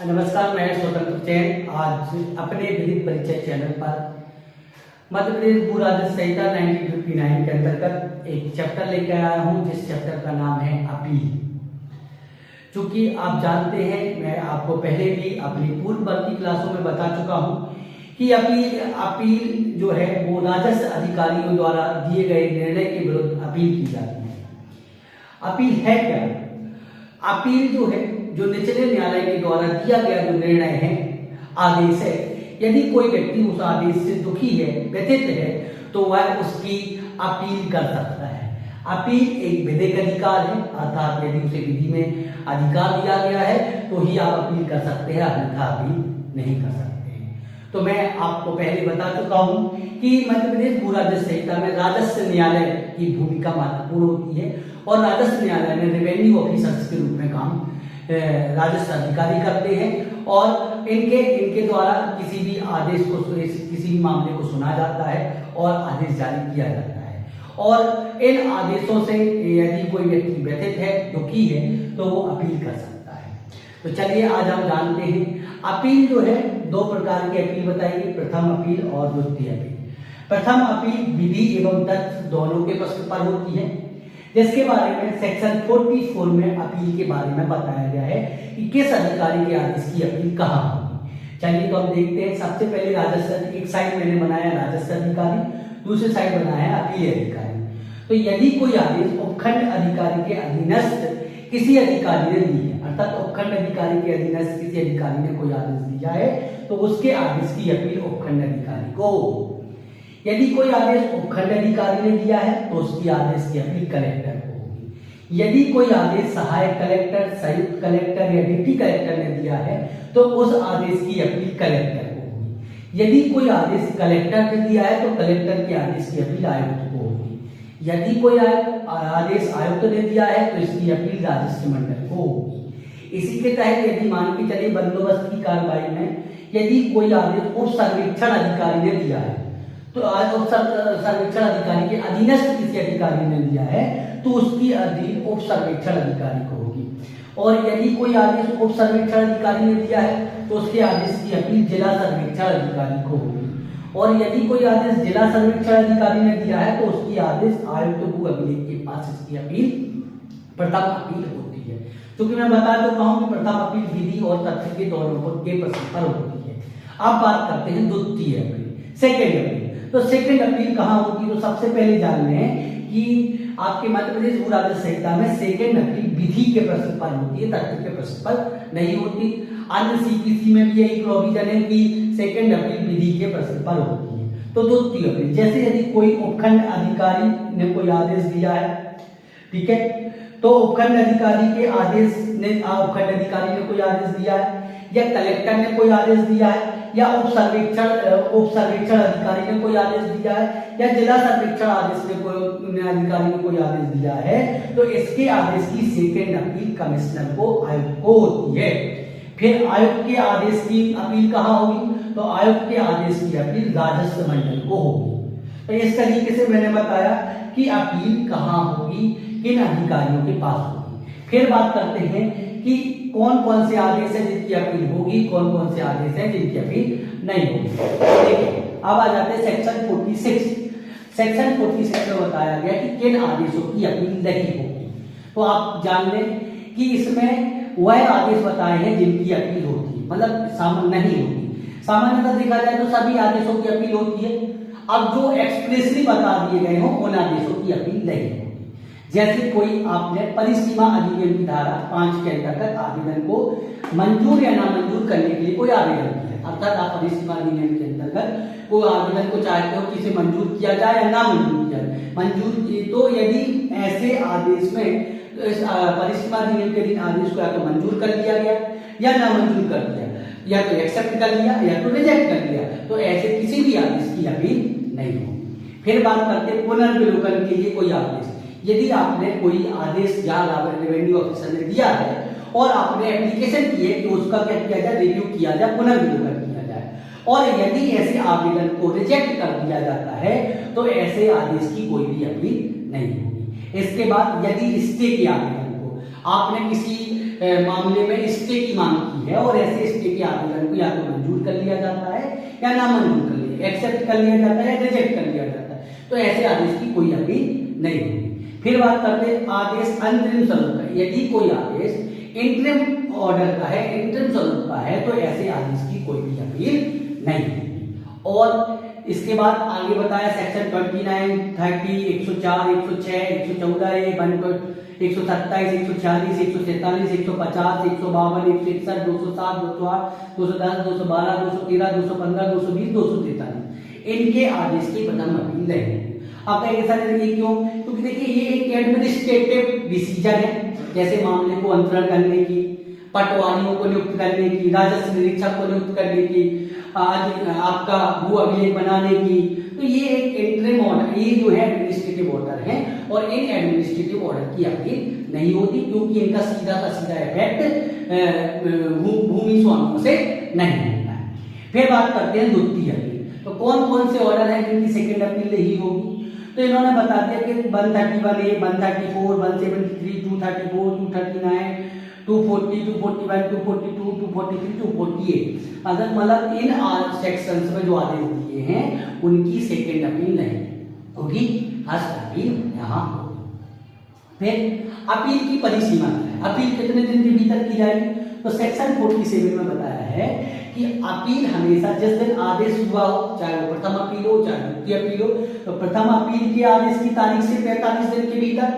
नमस्कार, मैं स्वतंत्र जैन। आज अपने विधिक परिचय चैनल पर मध्य प्रदेश भू राजस्व संहिता 1959 के अंतर्गत एक चैप्टर लेकर आया हूं, जिस चैप्टर का नाम है अपील। चूंकि आप जानते हैं, मैं आपको पहले भी अपनी पूर्ववर्ती क्लासों में बता चुका हूं कि अपील जो है वो राजस्व अधिकारियों द्वारा दिए गए निर्णय के विरुद्ध अपील की जाती है। अपील है क्या? अपील जो है, जो निचले न्यायालय के द्वारा दिया गया जो निर्णय है, आदेश है, यदि कोई व्यक्ति उस आदेश से दुखी है, व्यथित है, तो वह उसकी अपील कर सकता है। अपील एक विधिक अधिकार है, अर्थात यदि उसे विधि में अधिकार दिया गया है तो ही आप अपील कर सकते हैं, अन्यथा अपील नहीं कर सकते हैं। तो मैं आपको पहले बता चुका हूं कि मध्य प्रदेश भू राजस्व संहिता में राजस्व न्यायालय की भूमिका महत्वपूर्ण होती है और राजस्व न्यायालय में रेवेन्यू ऑफिसर्स के रूप में काम राजस्व अधिकारी करते हैं और इनके द्वारा किसी भी आदेश को, किसी भी मामले को सुना जाता है और आदेश जारी किया जाता है। और इन आदेशों से यदि कोई व्यक्ति व्यथित है, दुखी है, तो वो अपील कर सकता है। तो चलिए आज हम जानते हैं अपील जो है, दो प्रकार की अपील बताएंगे, प्रथम अपील और द्वितीय अपील। प्रथम अपील विधि एवं तथ्य दोनों के पक्ष पर होती है, जिसके बारे में सेक्शन 44 में अपील के बारे में बताया गया है कि किस अधिकारी के आदेश की अपील कहाँ होगी। चलिए तो हम देखते हैं। सबसे पहले राजस्व, एक साइड मैंने बनाया राजस्व अधिकारी, दूसरी साइड बनाया अपील अधिकारी। तो यदि कोई आदेश उपखंड अधिकारी के अधीनस्थ किसी अधिकारी ने दी है, अर्थात उपखंड अधिकारी के अधीनस्थ किसी अधिकारी ने कोई आदेश दिया है, तो उसके आदेश की अपील उपखंड अधिकारी को। यदि कोई आदेश उपखंड अधिकारी ने दिया है तो उसकी आदेश की अपील कलेक्टर को होगी। यदि कोई आदेश सहायक कलेक्टर, संयुक्त कलेक्टर या डिप्टी कलेक्टर ने दिया है तो उस आदेश की अपील कलेक्टर को होगी। यदि कोई आदेश कलेक्टर ने दिया है तो कलेक्टर के आदेश की अपील आयुक्त को होगी। यदि कोई आदेश आयुक्त ने दिया है तो इसकी अपील राजस्व मंडल को होगी। इसी के तहत यदि मान के चलिए बंदोबस्त की कार्रवाई में यदि कोई आदेश उप सर्वेक्षण अधिकारी ने दिया है तो उप सर्वेक्षण अधिकारी के अधीनस्थ किसी अधिकारी ने दिया है तो उसकी अपील उप सर्वेक्षण अधिकारी को होगी। और यदि कोई आदेश उप सर्वेक्षण अधिकारी ने दिया है तो उसके आदेश की अपील जिला सर्वेक्षण अधिकारी को होगी। और यदि कोई आदेश जिला सर्वेक्षण अधिकारी ने दिया है तो उसकी आदेश आयुक्त भू अभिलेख के पास इसकी अपील प्रथम अपील होती है। क्योंकि मैं बता चुका हूं कि प्रथम अपील विधि और तथ्य के दोनों के प्रश्न पर होती है। अब बात करते हैं द्वितीय अपील, सेकेंड अपील। तो सेकंड अपील कहाँ होती है? तो सबसे पहले जान लें कि आपके मध्य प्रदेश भू राजस्व संहिता में सेकंड अपील विधि के प्रश्न पर होती है, तथ्य के प्रश्न पर नहीं होती। अन्य सीपीसी में भी यही प्रोविजन है कि सेकंड अपील विधि के प्रश्न पर होती है। तो द्वितीय अपील, जैसे यदि कोई उपखंड अधिकारी ने कोई आदेश दिया है, ठीक है, तो उपखंड अधिकारी के आदेश ने, उपखंड अधिकारी ने कोई आदेश दिया है या कलेक्टर ने कोई आदेश दिया है या उप सर्वेक्षण अधिकारी ने कोई आदेश दिया है या जिला सर्वेक्षण अधिकारी ने कोई आदेश दिया है, तो इसके आदेश की सेकंड अपील कमिश्नर को, आयुक्त को होती है। फिर आयुक्त के आदेश की अपील कहाँ होगी? तो आयुक्त के आदेश की अपील राजस्व मंडल को होगी। तो इस तरीके से मैंने बताया कि अपील कहाँ होगी, किन अधिकारियों के पास होगी। फिर बात करते हैं कि कौन कौन से आदेश है जिनकी अपील होगी, कौन कौन से आदेश है जिनकी अपील नहीं होगी। देखिए, अब आ जाते हैं सेक्शन 46। सेक्शन 46 में बताया गया कि किन आदेशों की अपील नहीं होगी। तो आप जान लें कि इसमें वह आदेश बताए हैं जिनकी अपील होती है, मतलब नहीं होती। सामान्यतः देखा जाए तो सभी आदेशों की अपील होती है। अब जो एक्सप्रेसली बता दिए गए हों उन आदेशों की अपील नहीं होती। जैसे कोई आपने परिसीमा अधिनियम की धारा 5 के अंतर्गत आवेदन को मंजूर या नामंजूर करने के लिए कोई आवेदन किया, अर्थात आप परिसीमा अधिनियम के अंतर्गत कोई आवेदन को चाहते हो कि इसे मंजूर किया जाए या ना मंजूर किया जाए, मंजूर किए, तो यदि ऐसे आदेश में परिसीमा अधिनियम के दिन आदेश को या तो मंजूर कर दिया गया या ना मंजूर कर दिया, या तो एक्सेप्ट कर लिया या तो रिजेक्ट कर दिया, तो ऐसे किसी भी आदेश की अपील नहीं होगी। फिर बात करते हैं पुनर्विलोकन के लिए कोई आदेश। यदि आपने कोई आदेश जहां रेवेन्यू ऑफिसर ने दिया है और आपने एप्लीकेशन की है कि उसका क्या किया जाए, रिव्यू किया जाए, पुनर्विलोकन किया जाए, और यदि ऐसे आवेदन को रिजेक्ट कर दिया जाता है तो ऐसे आदेश की कोई भी अपील नहीं होगी। इसके बाद यदि स्टे के आवेदन को आपने किसी मामले में स्टे की मांग की है और ऐसे स्टे के आवेदन को या तो मंजूर कर लिया जाता है या ना मंजूर कर लिया, एक्सेप्ट कर लिया जाता है या रिजेक्ट कर लिया जाता है। तो ऐसे आदेश की कोई अपील नहीं होगी। फिर बात करते हैं आदेश अंतरिम स्वरूप का। यदि कोई आदेश इंटरिम ऑर्डर का है, इंटरिम स्वरूप का है, तो ऐसे आदेश की कोई भी अपील नहीं होगी। और इसके बाद आगे बताया सेक्शन 29, 30, 104, 106, 114, 127, 146, 146, 147, 150, 152, 161, 207, 208, 210, 212, 213, 215, 220, 243 इनके आदेश की प्रथम अपील नहीं होगी। आप कहेंगे सर ये क्यों? क्योंकि देखिए ये एक एडमिनिस्ट्रेटिव डिसीजन है, जैसे मामले को अंतरण करने की, पटवारियों को नियुक्त करने की, राजस्व निरीक्षक को नियुक्त करने की, आज आपका भू अभिलेख बनाने की। तो ये एक इंटरिम ऑर्डर, ये जो है एडमिनिस्ट्रेटिव ऑर्डर है और इन एडमिनिस्ट्रेटिव ऑर्डर की अपील नहीं होती क्योंकि इनका सीधा का सीधा इफेक्ट भूमि स्वामियों से नहीं होता है। फिर बात करते हैं द्वितीय अपील। तो कौन कौन से ऑर्डर हैं जिनकी सेकेंड अपील नहीं होगी? तो इन्होंने बता दिया कि 131A, 134, 173, 234, 239, 240, 241, 242, 243, 248 अगर मतलब इन सेक्शंस में जो आदेश दिए हैं उनकी सेकेंड अपील नहीं होगी, फर्स्ट अपील यहाँ होगी। फिर अपील की परिसीमा क्या है? अपील कितने दिन के भीतर की जाएगी? तो सेक्शन 47 में बताया है कि अपील हमेशा जिस दिन आदेश हुआ हो, चाहे वो प्रथम अपील हो चाहे द्वितीय अपील हो, तो प्रथम अपील के आदेश की तारीख से 45 दिन के भीतर।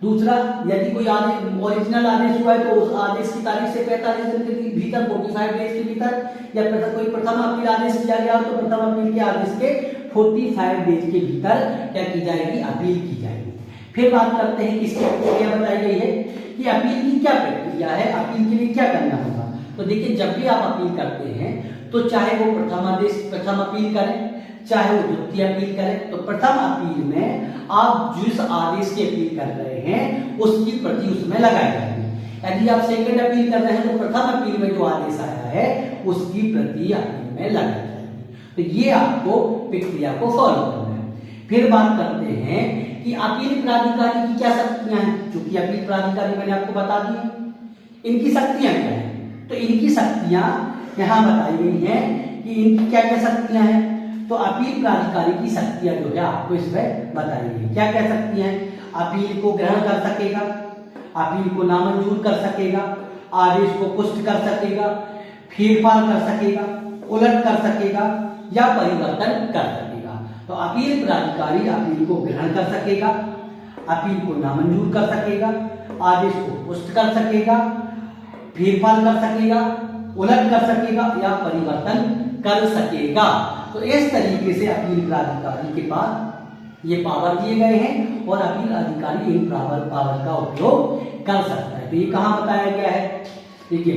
दूसरा, यदि कोई आदेश ओरिजिनल आदेश हुआ है तो उस आदेश की तारीख से 45 दिन के भीतर, 45 डेज के भीतर, या कोई प्रथम अपील आदेश किया गया हो तो प्रथम अपील के आदेश के 45 डेज के भीतर क्या की जाएगी? अपील की जाएगी। फिर बात करते हैं किसकी प्रक्रिया बताई गई है कि अपील की क्या प्रक्रिया है, अपील के लिए क्या करना होगा। तो देखिए, जब भी आप अपील करते हैं तो चाहे वो प्रथम अपील करें चाहे वो द्वितीय अपील करें, तो प्रथम अपील में आप जिस आदेश की अपील कर रहे हैं उसकी प्रति उसमें लगाई जाएगी। यदि आप सेकंड अपील कर रहे हैं तो प्रथम अपील में जो आदेश आया है उसकी प्रति अपील में लगाई जाएगी। तो ये आपको प्रक्रिया को फॉलो करना है। फिर बात करते हैं कि अपील प्राधिकारी की क्या शक्तियां हैं। चूंकि अपील प्राधिकारी मैंने आपको बता दी, इनकी शक्तियां क्या है, तो इनकी शक्तियां यहां बताई गई हैं कि इनकी क्या क्या शक्तियां हैं। तो अपील प्राधिकारी की शक्तियां जो है आपको इसमें बताई गई। क्या क्या शक्तियां हैं? अपील को ग्रहण कर सकेगा, अपील को नामंजूर कर सकेगा, आदेश को पुष्ट कर सकेगा, फेरफार कर सकेगा, उलट कर सकेगा या परिवर्तन कर सकेगा। तो अपील प्राधिकारी अपील को ग्रहण कर सकेगा, अपील को नामंजूर कर सकेगा, आदेश को पुष्ट कर सकेगा, फेरफार कर सकेगा, उलट कर सकेगा या परिवर्तन कर सकेगा। तो इस तरीके से अपील प्राधिकारी के पास ये पावर दिए गए हैं और अपील अधिकारी इन पावर का उपयोग कर सकता है। तो ये कहां बताया गया है? देखिए,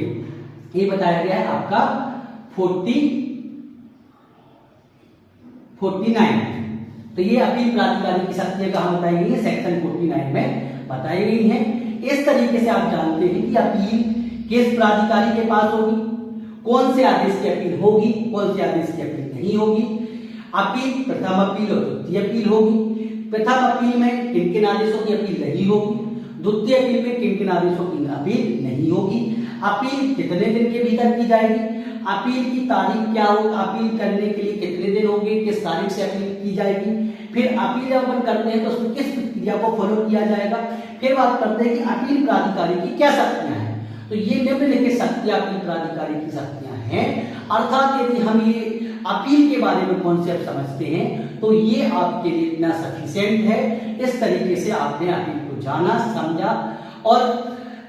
ये बताया गया है आपका 49। तो ये अपील प्राधिकारी की शक्तियां कहां बताई गई है? सेक्शन 49 में बताई गई हैं। इस तरीके से आप जानते हैं कि अपील किस प्राधिकारी के पास होगी, कौन से आदेश की अपील होगी, कौन से आदेश की अपील नहीं होगी। अपील प्रथम अपील और द्वितीय अपील होगी। प्रथम अपील में किन किन आदेशों की अपील नहीं होगी, द्वितीय अपील में किन किन आदेशों की अपील नहीं होगी। अपील कितने दिन के भीतर की जाएगी, अपील की तारीख क्या होगी, अपील करने के लिए कितने दिन होंगे, किस तारीख से अपील की जाएगी। फिर अपील जब अपन करते हैं तो उसमें किस प्रक्रिया को फॉलो किया जाएगा। फिर बात करते हैं कि अपील प्राधिकारी की क्या शक्तियां हैं। तो ये निम्नलिखित शक्तियां अपील प्राधिकारी की शक्तियां हैं। अर्थात यदि हम ये अपील के बारे में कॉन्सेप्ट समझते हैं तो ये आपके लिए इतना सफिशिएंट है। इस तरीके से आपने अपील को जाना, समझा और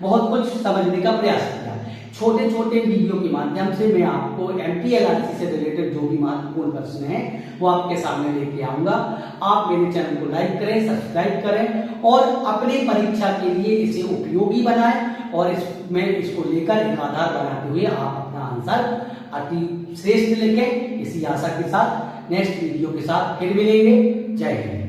बहुत कुछ समझने का प्रयास किया। छोटे छोटे वीडियो के माध्यम से मैं आपको MPLRC से रिलेटेड जो भी महत्वपूर्ण प्रश्न है वो आपके सामने लेके आऊंगा। आप मेरे चैनल को लाइक करें, सब्सक्राइब करें और अपनी परीक्षा के लिए इसे उपयोगी बनाएं और इसको लेकर एक आधार बनाते हुए आप अपना आंसर अति श्रेष्ठ लिखें। इसी आशा के साथ नेक्स्ट वीडियो के साथ फिर मिलेंगे। जय हिंद।